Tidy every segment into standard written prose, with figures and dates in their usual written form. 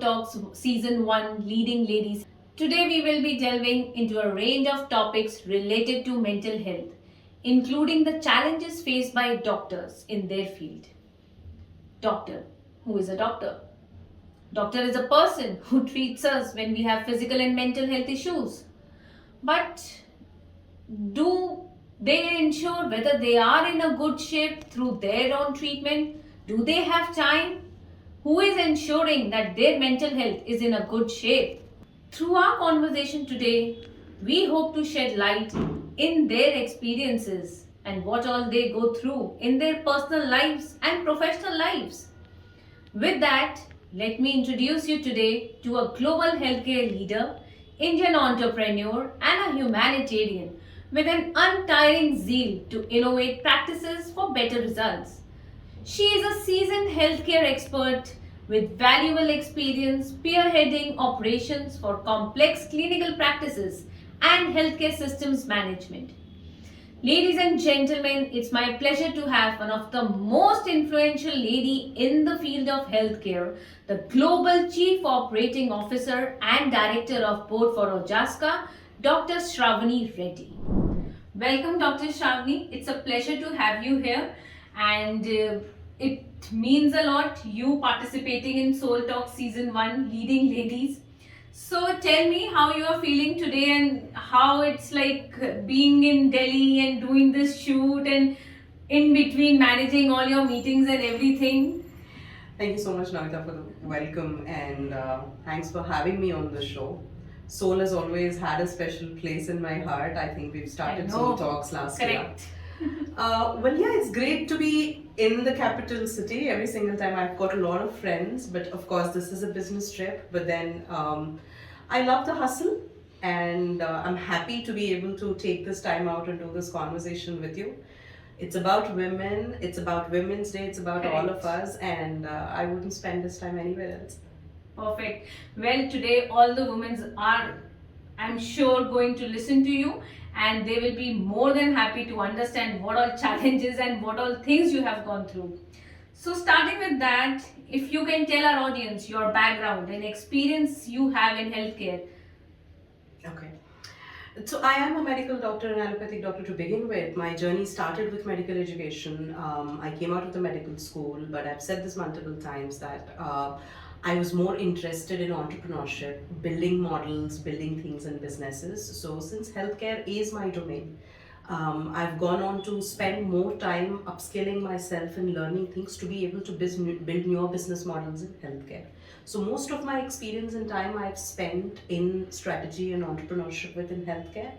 Talks Season 1 Leading Ladies. Today we will be delving into a range of topics related to mental health, including the challenges faced by doctors in their field. Doctor. Who is a doctor? Doctor is a person who treats us when we have physical and mental health issues. But do they ensure whether they are in a good shape through their own treatment? Do they have time? Who is ensuring that their mental health is in a good shape? Through our conversation today, we hope to shed light in their experiences and what all they go through in their personal lives and professional lives. With that, let me introduce you today to a global healthcare leader, Indian entrepreneur, and a humanitarian with an untiring zeal to innovate practices for better results. She is a seasoned healthcare expert with valuable experience spearheading operations for complex clinical practices and healthcare systems management. Ladies and gentlemen, it's my pleasure to have one of the most influential lady in the field of healthcare, the Global Chief Operating Officer and Director of Board for Ojaska, Dr. Sravani Reddy. Welcome, Dr. Sravani. It's a pleasure to have you here, and it means a lot you participating in Solh Talks Season 1 Leading Ladies. So tell me how you are feeling today and how it's like being in Delhi and doing this shoot and in between managing all your meetings and everything. Thank you so much, Navita, for the welcome, and thanks for having me on the show. Solh has always had a special place in my heart. I think we've started Solh Talks last Correct. year. It's great to be in the capital city every single time. I've got a lot of friends, but of course this is a business trip. But then I love the hustle, and I'm happy to be able to take this time out and do this conversation with you. It's about women, it's about Women's Day, it's about all of us, and I wouldn't spend this time anywhere else. Perfect. Well, today all the women are, I'm sure, going to listen to you, and they will be more than happy to understand what all challenges and what all things you have gone through. So starting with that, if you can tell our audience your background and experience you have in healthcare. Okay. So I am a medical doctor, an allopathic doctor to begin with. My journey started with medical education. I came out of the medical school, but I've said this multiple times that I was more interested in entrepreneurship, building models, building things and businesses. So since healthcare is my domain, I've gone on to spend more time upskilling myself and learning things to be able to build newer business models in healthcare. So most of my experience and time I've spent in strategy and entrepreneurship within healthcare.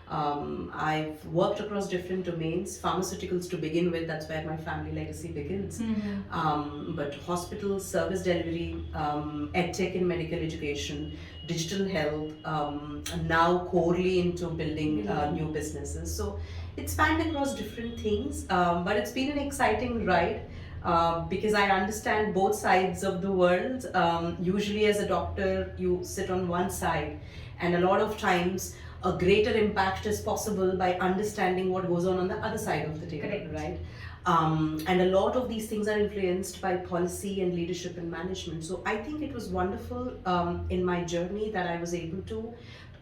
I've worked across different domains, pharmaceuticals to begin with, that's where my family legacy begins. But hospitals, service delivery, edtech in medical education, digital health, now corely into building new businesses. So it's spanned across different things, but it's been an exciting ride. Because I understand both sides of the world. Usually as a doctor, you sit on one side, and a lot of times a greater impact is possible by understanding what goes on the other side of the table. Correct. Right? And a lot of these things are influenced by policy and leadership and management. So I think it was wonderful in my journey that I was able to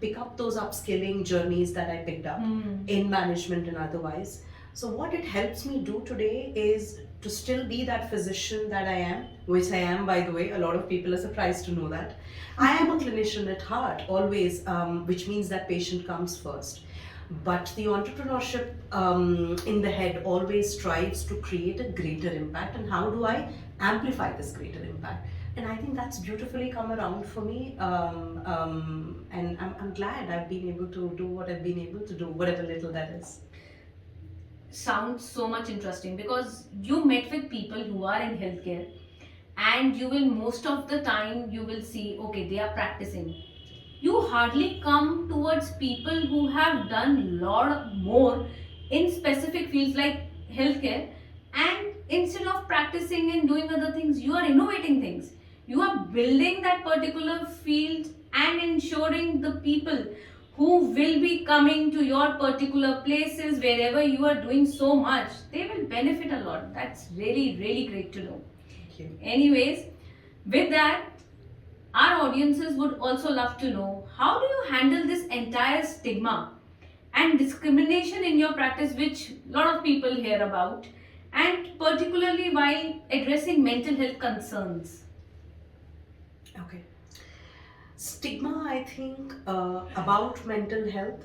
pick up those upskilling journeys that I picked up in management and otherwise. So what it helps me do today is to still be that physician that I am, which I am, by the way. A lot of people are surprised to know that. I am a clinician at heart, always, which means that patient comes first. But the entrepreneurship in the head always strives to create a greater impact. And how do I amplify this greater impact? And I think that's beautifully come around for me. And I'm glad I've been able to do what I've been able to do, whatever little that is. Sounds so much interesting because you met with people who are in healthcare, and you will most of the time you will see, okay, they are practicing. You hardly come towards people who have done lot more in specific fields like healthcare, and instead of practicing and doing other things, you are innovating things. You are building that particular field and ensuring the people who will be coming to your particular places, wherever you are doing so much, they will benefit a lot. That's really, really great to know. Thank you. Anyways, with that, Our audiences would also love to know, how do you handle this entire stigma and discrimination in your practice, which a lot of people hear about, and particularly while addressing mental health concerns? Okay. Stigma, I think, about mental health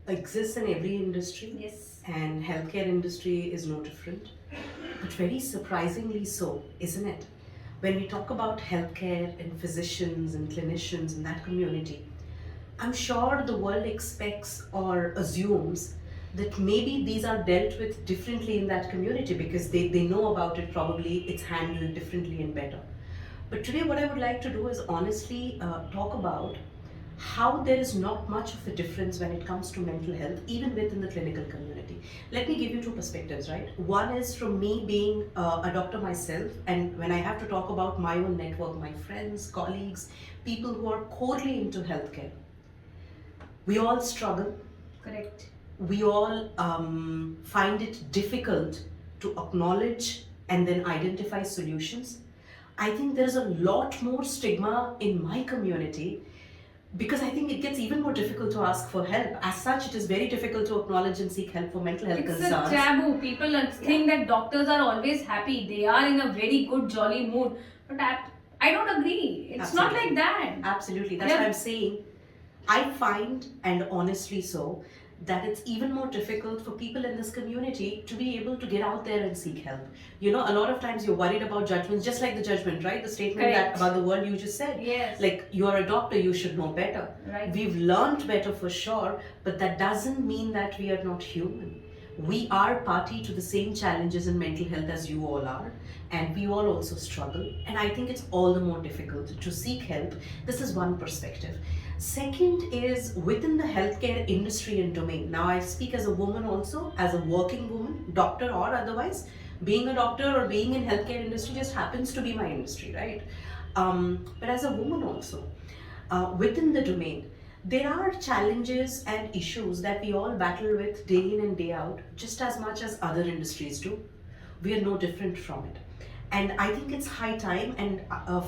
exists in every industry, Yes. and healthcare industry is no different. But very surprisingly so, isn't it? When we talk about healthcare and physicians and clinicians in that community, I'm sure the world expects or assumes that maybe these are dealt with differently in that community because they know about it, probably it's handled differently and better. But today, what I would like to do is honestly talk about how there is not much of a difference when it comes to mental health, even within the clinical community. Let me give you two perspectives, right? One is from me being a doctor myself, and when I have to talk about my own network, my friends, colleagues, people who are corely into healthcare, we all struggle. Correct. We all find it difficult to acknowledge and then identify solutions. I think there's a lot more stigma in my community because I think it gets even more difficult to ask for help. As such, it is very difficult to acknowledge and seek help for mental health It's concerns. a taboo. People think that doctors are always happy. They are in a very good, jolly mood. But I don't agree. It's not Absolutely. like that. Absolutely, that's Yeah. what I'm saying. I find, and honestly so, that it's even more difficult for people in this community to be able to get out there and seek help. You know, a lot of times you're worried about judgments, just like the judgment, right? The statement Correct. that about the world you just said. Yes. Like, you're a doctor, you should know better. Right. We've learned better for sure, but that doesn't mean that we are not human. We are party to the same challenges in mental health as you all are, and we all also struggle. And I think it's all the more difficult to seek help. This is one perspective. Second is within the healthcare industry and domain. Now, I speak as a woman also, as a working woman, doctor or otherwise. Being a doctor or being in healthcare industry just happens to be my industry, right? But as a woman also, within the domain, there are challenges and issues that we all battle with day in and day out, just as much as other industries do. We are no different from it. And I think it's high time, and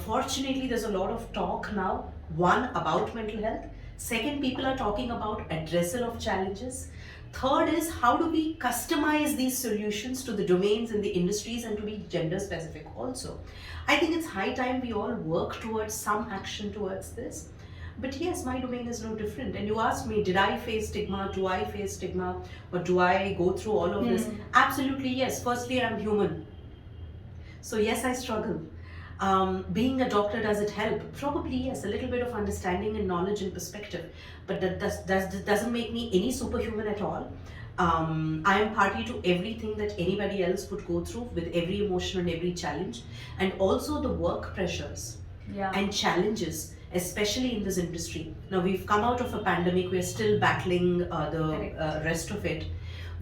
fortunately, there's a lot of talk now. One, about mental health. Second, people are talking about addressal of challenges. Third is, how do we customize these solutions to the domains and the industries and to be gender specific also. I think it's high time we all work towards some action towards this. But yes, my domain is no different. And you asked me, did I face stigma? Do I face stigma? Or do I go through all of this? Absolutely yes. Firstly, I'm human. So yes, I struggle. Being a doctor, does it help? Probably yes, a little bit of understanding and knowledge and perspective. But that doesn't make me any superhuman at all. I am party to everything that anybody else would go through with every emotion and every challenge. And also the work pressures and challenges, especially in this industry. Now, we've come out of a pandemic, we're still battling the rest of it.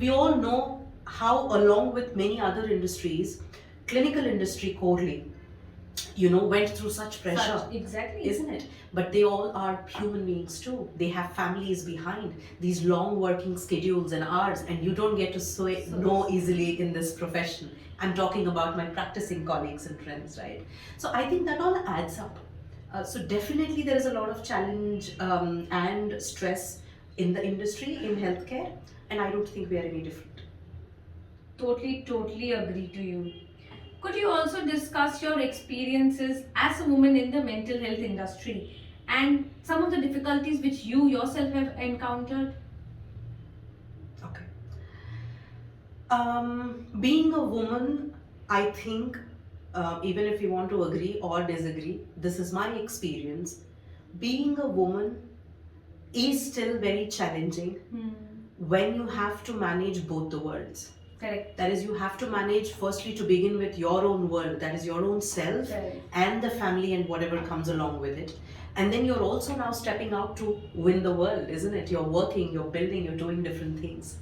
We all know how, along with many other industries, clinical industry corely, went through such pressure. Exactly. Isn't it? But they all are human beings too. They have families behind, these long working schedules and hours, and you don't get to know easily in this profession. I'm talking about my practicing colleagues and friends, right? So I think that all adds up. So definitely there is a lot of challenge and stress in the industry, in healthcare, and I don't think we are any different. Totally agree to you. Could you also discuss your experiences as a woman in the mental health industry and some of the difficulties which you yourself have encountered? Okay. Being a woman, I think, even if you want to agree or disagree, this is my experience. Being a woman is still very challenging when you have to manage both the worlds. Correct. That is, you have to manage firstly to begin with your own world, that is your own self, and the family and whatever comes along with it. And then you're also now stepping out to win the world, isn't it? You're working, you're building, you're doing different things.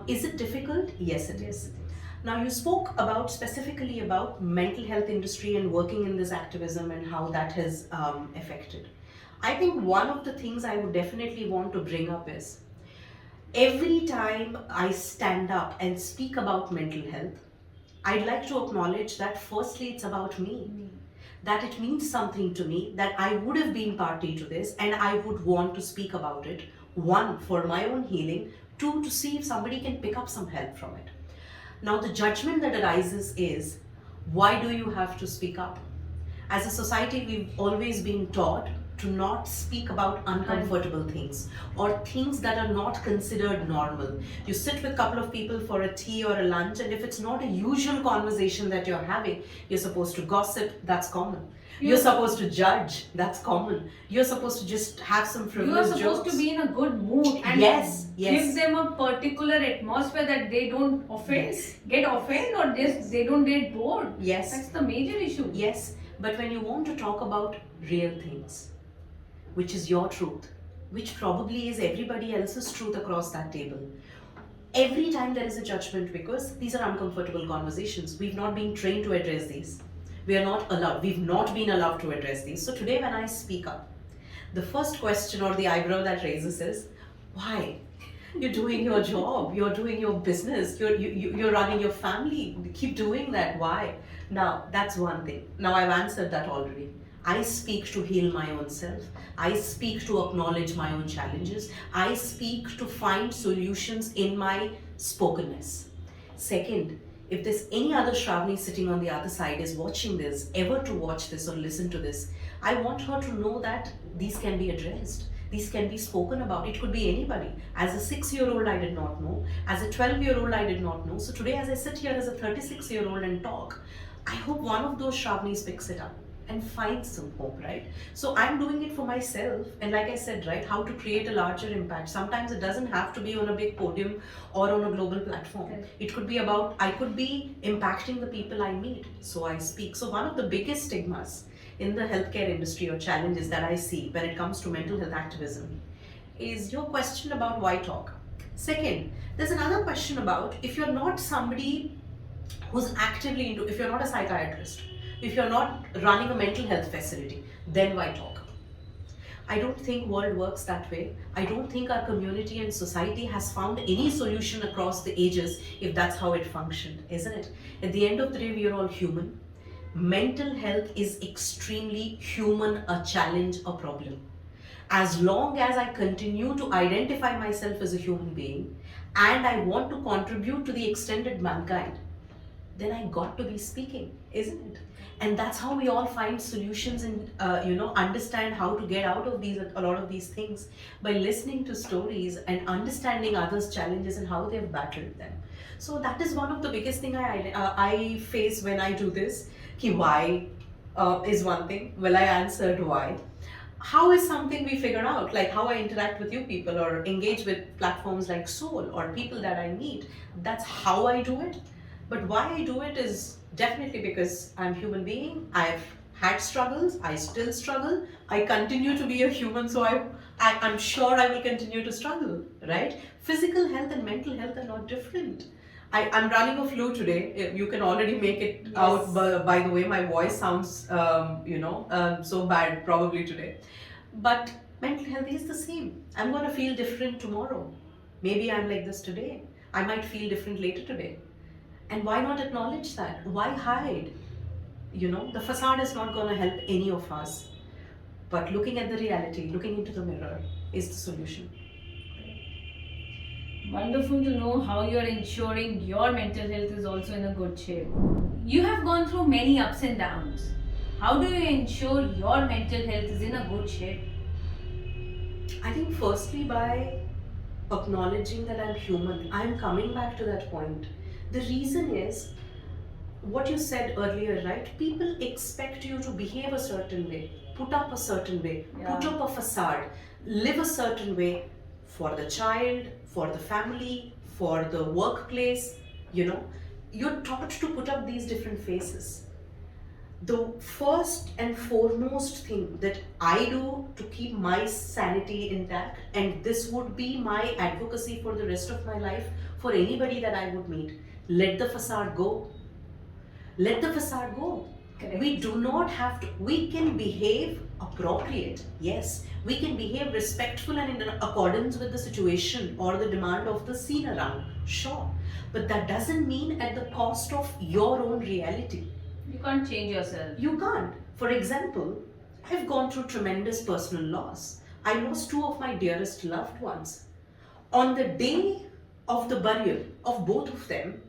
Is it difficult? Yes, it is. Now, you spoke about specifically about mental health industry and working in this activism and how that has affected. I think one of the things I would definitely want to bring up is, every time I stand up and speak about mental health, I'd like to acknowledge that firstly it's about me. that it means something to me, that I would have been party to this and I would want to speak about it. One, for my own healing. Two, to see if somebody can pick up some help from it. Now, the judgment that arises is, why do you have to speak up? As a society, we've always been taught to not speak about uncomfortable things or things that are not considered normal. You sit with a couple of people for a tea or a lunch, and if it's not a usual conversation that you're having, you're supposed to gossip, that's common. You're supposed to judge, that's common. You're supposed to just have some frivolous jokes. You're supposed to be in a good mood and give them a particular atmosphere that they don't get offended, or they don't get bored. Yes. That's the major issue. Yes, but when you want to talk about real things, which is your truth, which probably is everybody else's truth across that table, every time there is a judgment, because these are uncomfortable conversations. We've not been trained to address these. We are not allowed. We've not been allowed to address these. So today when I speak up, the first question or the eyebrow that raises is, why? You're doing your job, you're doing your business, you're running your family. Keep doing that. Why? Now, that's one thing. Now, I've answered that already. I speak to heal my own self. I speak to acknowledge my own challenges. I speak to find solutions in my spokenness. Second, if there's any other Shravani sitting on the other side is watching this, ever to watch this or listen to this, I want her to know that these can be addressed. These can be spoken about. It could be anybody. As a 6-year-old, I did not know. As a 12-year-old, I did not know. So today, as I sit here as a 36-year-old and talk, I hope one of those Shravnis picks it up and finds some hope, right? So I'm doing it for myself, and like I said, right, how to create a larger impact. Sometimes it doesn't have to be on a big podium or on a global platform. Okay. It could be about, I could be impacting the people I meet, so I speak. So one of the biggest stigmas in the healthcare industry or challenges that I see when it comes to mental health activism is your question about why talk. Second, there's another question about, if you're not somebody who's actively into, if you're not a psychiatrist, if you're not running a mental health facility, then why talk? I don't think world works that way. I don't think our community and society has found any solution across the ages if that's how it functioned, isn't it? At the end of the day, we are all human. Mental health is extremely human, a challenge, a problem. As long as I continue to identify myself as a human being and I want to contribute to the extended mankind, then I got to be speaking, isn't it? And that's how we all find solutions and understand how to get out of a lot of these things, by listening to stories and understanding others' challenges and how they've battled them. So that is one of the biggest thing I face when I do this. Why is one thing. Well, I answered why. How is something we figure out, like how I interact with you people or engage with platforms like Solh or people that I meet. That's how I do it. But why I do it is definitely because I'm a human being. I've had struggles. I still struggle. I continue to be a human, so I'm sure I will continue to struggle, right? Physical health and mental health are not different. I'm running a flu today. You can already make it out by the way my voice sounds, so bad probably today. But mental health is the same. I'm going to feel different tomorrow. Maybe I'm like this today. I might feel different later today. And why not acknowledge that? Why hide? The facade is not going to help any of us. But looking at the reality, looking into the mirror is the solution. Wonderful to know how you're ensuring your mental health is also in a good shape. You have gone through many ups and downs. How do you ensure your mental health is in a good shape? I think firstly by acknowledging that I'm human. I'm coming back to that point. The reason is what you said earlier, right? People expect you to behave a certain way, put up a certain way, put up a facade, live a certain way for the child, for the family, for the workplace. You're taught to put up these different faces. The first and foremost thing that I do to keep my sanity intact, and this would be my advocacy for the rest of my life for anybody that I would meet, let the facade go. Let the facade go. Correct. We do not have to, we can behave appropriate, yes. We can behave respectful and in accordance with the situation or the demand of the scene around, sure. But that doesn't mean at the cost of your own reality. You can't change yourself. You can't. For example, I've gone through tremendous personal loss. I lost two of my dearest loved ones. On the day of the burial of both of them,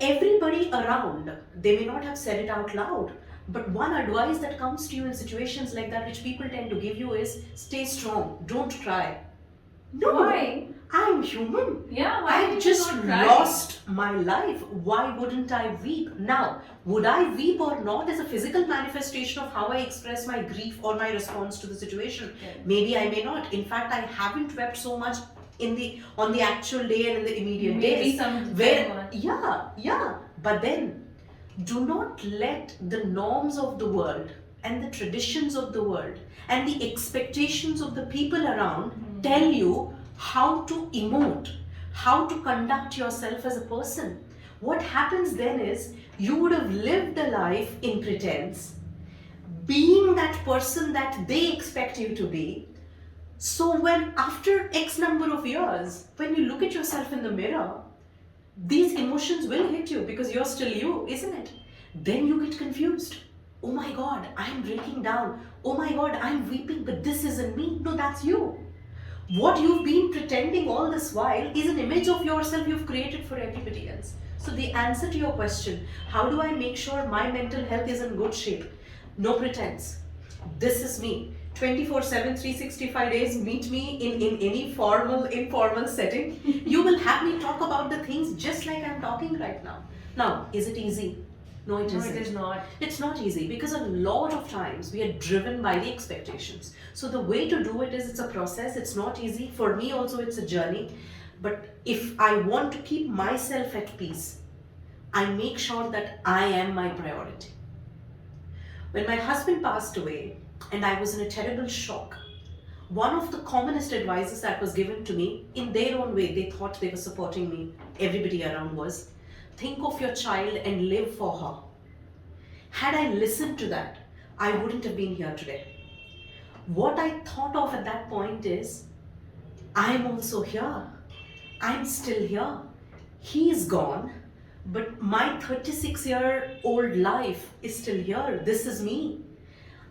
everybody around, they may not have said it out loud, but one advice that comes to you in situations like that, which people tend to give you, is stay strong, don't cry. No, Why? I'm human. Yeah, why I did you just not cry? lost my life. Why wouldn't I weep? Now, would I weep or not is a physical manifestation of how I express my grief or my response to the situation. Okay. Maybe I may not. In fact, I haven't wept so much on the actual day and in the immediate Maybe days. some Where, yeah. But then, do not let the norms of the world and the traditions of the world and the expectations of the people around tell you how to emote, how to conduct yourself as a person. What happens then is you would have lived a life in pretense, being that person that they expect you to be. So when after X number of years, when you look at yourself in the mirror, these emotions will hit you because you're still you, isn't it? Then you get confused. Oh my God, I'm breaking down. Oh my God, I'm weeping, but this isn't me. No, that's you. What you've been pretending all this while is an image of yourself you've created for everybody else. So the answer to your question, how do I make sure my mental health is in good shape? No pretense. This is me. 24/7, 365 days, meet me in any formal, informal setting. You will have me talk about the things just like I'm talking right now. Now, is it easy? No, it No, isn't. it is not. It's not easy because a lot of times we are driven by the expectations. So the way to do it is it's a process. It's not easy. For me also it's a journey. But if I want to keep myself at peace, I make sure that I am my priority. When my husband passed away and I was in a terrible shock, one of the commonest advices that was given to me, in their own way, they thought they were supporting me, everybody around, was think of your child and live for her. Had I listened to that, I wouldn't have been here today. What I thought of at that point is, I'm also here. I'm still here. He is gone, but my 36-year-old life is still here. This is me.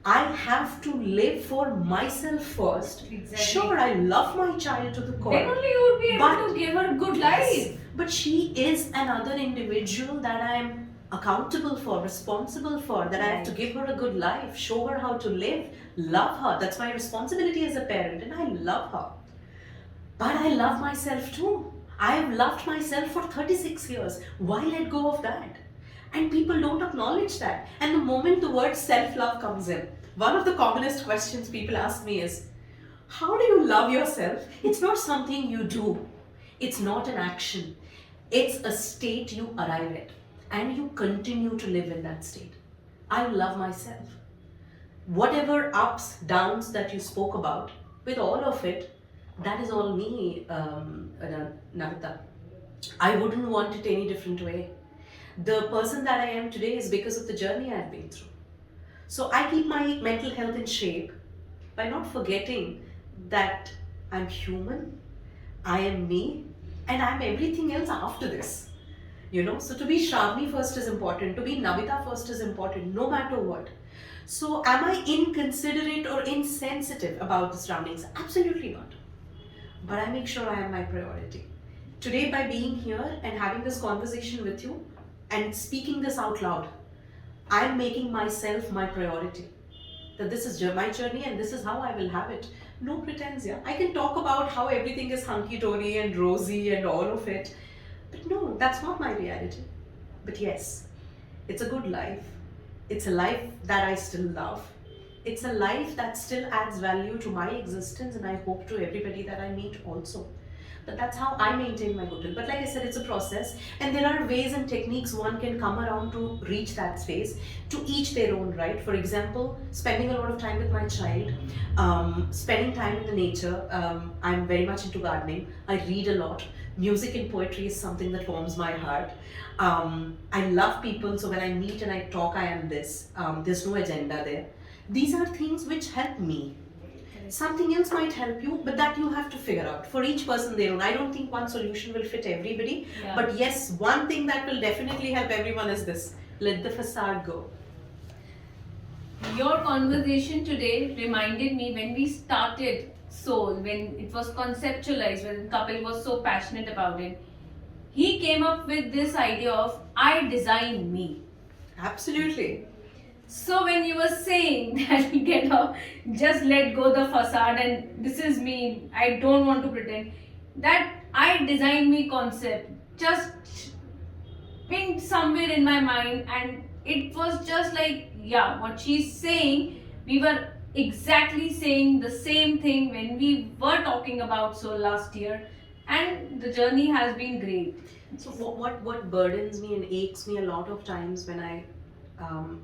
I have to live for myself first. Exactly. Sure, I love my child to the core. Then only you would be able But- to give her a good life. But she is another individual that I am accountable for, responsible for, that I have to give her a good life, show her how to live, love her. That's my responsibility as a parent, and I love her. But I love myself too. I have loved myself for 36 years. Why let go of that? And people don't acknowledge that. And the moment the word self-love comes in, one of the commonest questions people ask me is, how do you love yourself? It's not something you do. It's not an action. It's a state you arrive at. And you continue to live in that state. I love myself. Whatever ups, downs that you spoke about, with all of it, that is all me, Navita. I wouldn't want it any different way. The person that I am today is because of the journey I've been through. So I keep my mental health in shape by not forgetting that I'm human, I am me, and I'm everything else after this. So to be Shravani first is important, to be Navita first is important, no matter what. So am I inconsiderate or insensitive about the surroundings? Absolutely not. But I make sure I am my priority. Today, by being here and having this conversation with you and speaking this out loud, I'm making myself my priority. That this is my journey and this is how I will have it. No pretense, yeah. I can talk about how everything is hunky-dory and rosy and all of it. But no, that's not my reality. But yes, it's a good life. It's a life that I still love. It's a life that still adds value to my existence, and I hope to everybody that I meet also. But that's how I maintain my goodwill. But like I said, it's a process, and there are ways and techniques one can come around to reach that space, to each their own, right? For example, spending a lot of time with my child, spending time in the nature. I'm very much into gardening. I read a lot. Music and poetry is something that warms my heart. I love people, so when I meet and I talk, I am this. There's no agenda there. These are things which help me. Something else might help you, but that you have to figure out. For each person their own. I don't think one solution will fit everybody. Yeah. But yes, one thing that will definitely help everyone is this. Let the facade go. Your conversation today reminded me when we started Soul, when it was conceptualized, when Kapil was so passionate about it. He came up with this idea of I design me. Absolutely. So when you were saying that get off, just let go the facade and this is me, I don't want to pretend. That I design me concept just pinged somewhere in my mind, and it was just like, yeah, what she's saying, we were exactly saying the same thing when we were talking about Soul last year, and the journey has been great. So what burdens me and aches me a lot of times when I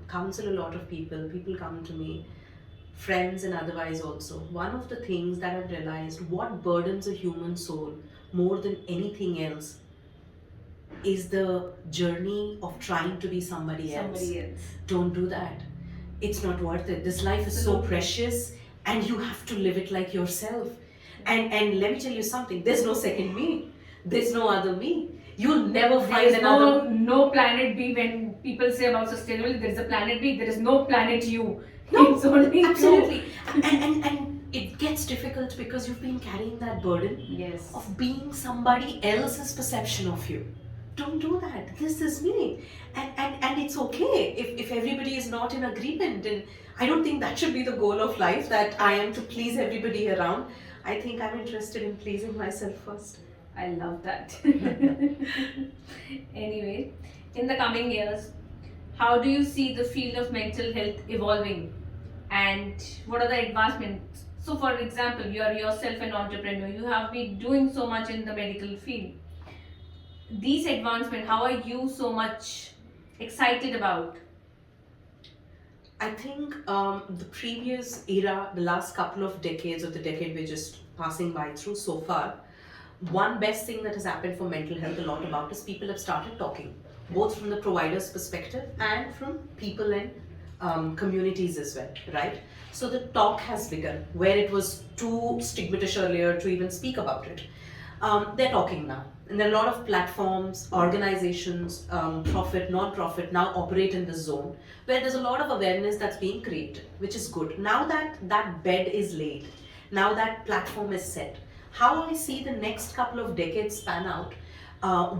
counsel a lot of people, people come to me, friends and otherwise also. One of the things that I've realized, what burdens a human soul more than anything else is the journey of trying to be somebody else. Somebody else. Don't do that. It's not worth it. This life is so precious and you have to live it like yourself. And let me tell you something, there's no second me. There's no other me. You'll never find There's another. no planet B. When people say about sustainability, there is a planet B. There is no planet U. No, It's only absolutely. And it gets difficult because you've been carrying that burden Yes. of being somebody else's perception of you. Don't do that. This is me. And it's okay if everybody is not in agreement. And I don't think that should be the goal of life, that I am to please everybody around. I think I'm interested in pleasing myself first. I love that. Anyway, in the coming years, how do you see the field of mental health evolving? And what are the advancements? So, for example, you are yourself an entrepreneur, you have been doing so much in the medical field. These advancements, how are you so much excited about? I think the previous era, the last couple of decades, or the decade we're just passing by through so far, one best thing that has happened for mental health a lot about is people have started talking, both from the provider's perspective and from people in communities as well, right? So the talk has begun, where it was too stigmatized earlier to even speak about it. They're talking now. And there are a lot of platforms, organizations, profit, non-profit now operate in this zone where there's a lot of awareness that's being created, which is good. Now that that bed is laid, now that platform is set, how I see the next couple of decades span out,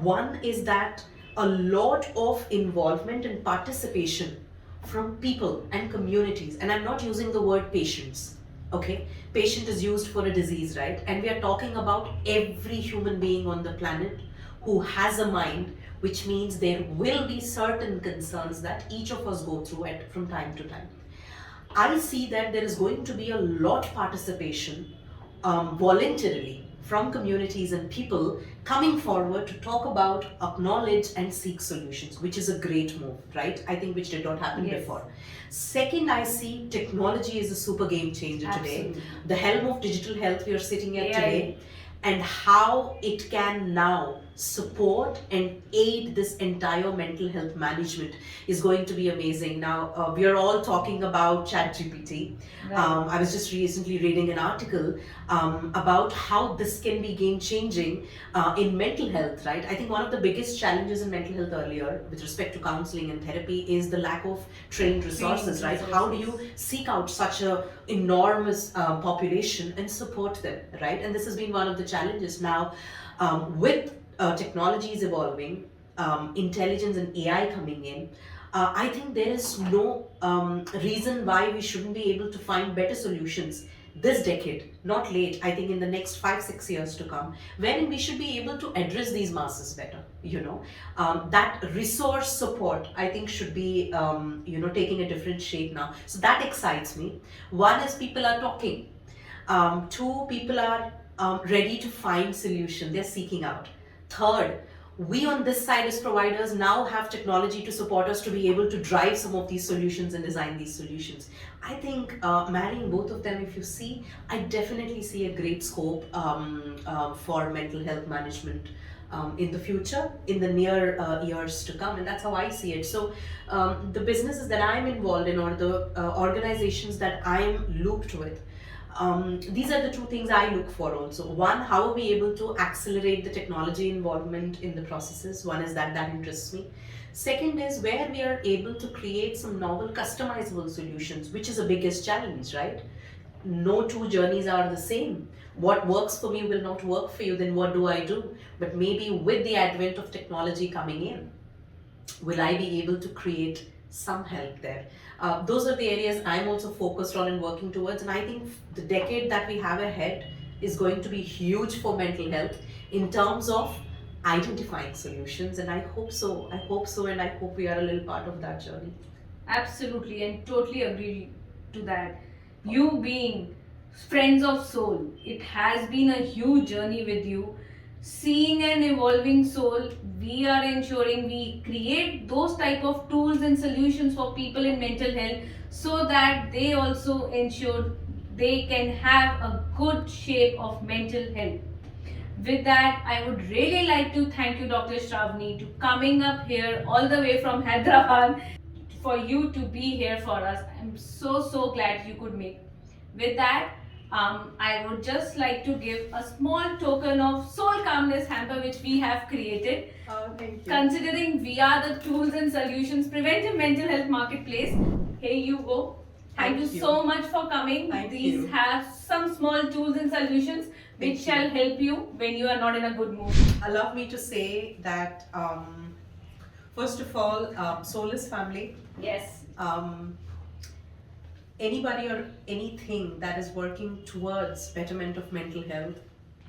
one is that a lot of involvement and participation from people and communities, and I'm not using the word patients, okay? Patient is used for a disease, right? And we are talking about every human being on the planet who has a mind, which means there will be certain concerns that each of us go through it from time to time. I see that there is going to be a lot participation voluntarily from communities and people coming forward to talk about, acknowledge and seek solutions, which is a great move, right? I think which did not happen before. Second, I see technology is a super game changer today. The helm of digital health we are sitting at today, and how it can now support and aid this entire mental health management is going to be amazing. Now, we are all talking about ChatGPT. I was just recently reading an article about how this can be game changing in mental health, right? I think one of the biggest challenges in mental health earlier with respect to counseling and therapy is the lack of trained resources, right? How do you seek out such a enormous population and support them, right? And this has been one of the challenges. Now, with technologies evolving, intelligence and AI coming in, I think there is no reason why we shouldn't be able to find better solutions this decade, not late. I think in the next 5-6 years to come, when we should be able to address these masses better. That resource support, I think, should be taking a different shape now. So that excites me. One is people are talking. Two, people are ready to find solution. They're seeking out. Third, we on this side as providers now have technology to support us to be able to drive some of these solutions and design these solutions. I think marrying both of them, if you see, I definitely see a great scope for mental health management in the future, in the near years to come, and that's how I see it. So the businesses that I'm involved in, or the organizations that I'm looped with, These are the two things I look for also. One, how are we able to accelerate the technology involvement in the processes? One is that interests me. Second is where we are able to create some novel customizable solutions, which is the biggest challenge, right? No two journeys are the same. What works for me will not work for you, then what do I do? But maybe with the advent of technology coming in, will I be able to create some help there? Those are the areas I'm also focused on and working towards. And I think the decade that we have ahead is going to be huge for mental health in terms of identifying solutions. And I hope so. I hope so. And I hope we are a little part of that journey. Absolutely, and totally agree to that. You being friends of soul, it has been a huge journey with you. Seeing an evolving soul, we are ensuring we create those type of tools and solutions for people in mental health so that they also ensure they can have a good shape of mental health. With that, I would really like to thank you, Dr. Sravani, to coming up here all the way from Hyderabad for you to be here for us. I'm so glad you could make. With that, I would just like to give a small token of soul calmness hamper which we have created. Thank you. Considering we are the tools and solutions preventive mental health marketplace, here you go. Thank you so much for coming. These have some small tools and solutions which shall help you when you are not in a good mood. Allow me to say that first of all, soul is family. Yes. Anybody or anything that is working towards betterment of mental health,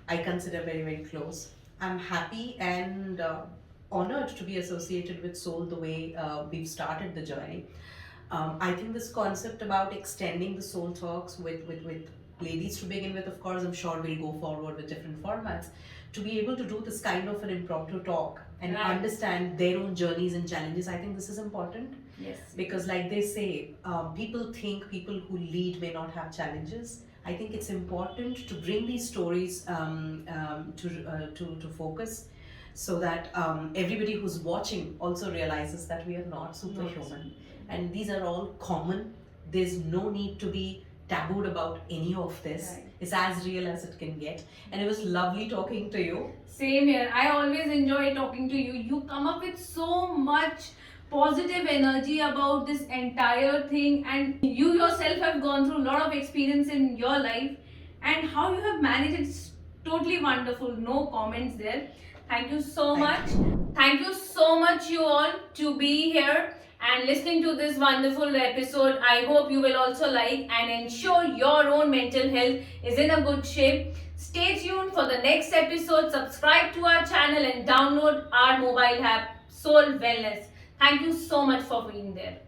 I consider very close. I'm happy and honored to be associated with Soul the way we've started the journey. I think this concept about extending the Soul Talks with ladies to begin with, of course, I'm sure we'll go forward with different formats, to be able to do this kind of an impromptu talk and understand their own journeys and challenges. I think this is important. Yes. Because like they say, people think people who lead may not have challenges. I think it's important to bring these stories to focus so that everybody who's watching also realizes that we are not superhuman. And these are all common. There's no need to be tabooed about any of this. Right. It's as real as it can get. And it was lovely talking to you. Same here. I always enjoy talking to you. You come up with so much positive energy about this entire thing, and you yourself have gone through a lot of experience in your life, and how you have managed it's totally wonderful. No comments there. Thank you so much. Thank you so much you all to be here and listening to this wonderful episode. I hope you will also like and ensure your own mental health is in a good shape. Stay tuned for the next episode. Subscribe to our channel and download our mobile app Solh Wellness. Thank you so much for being there.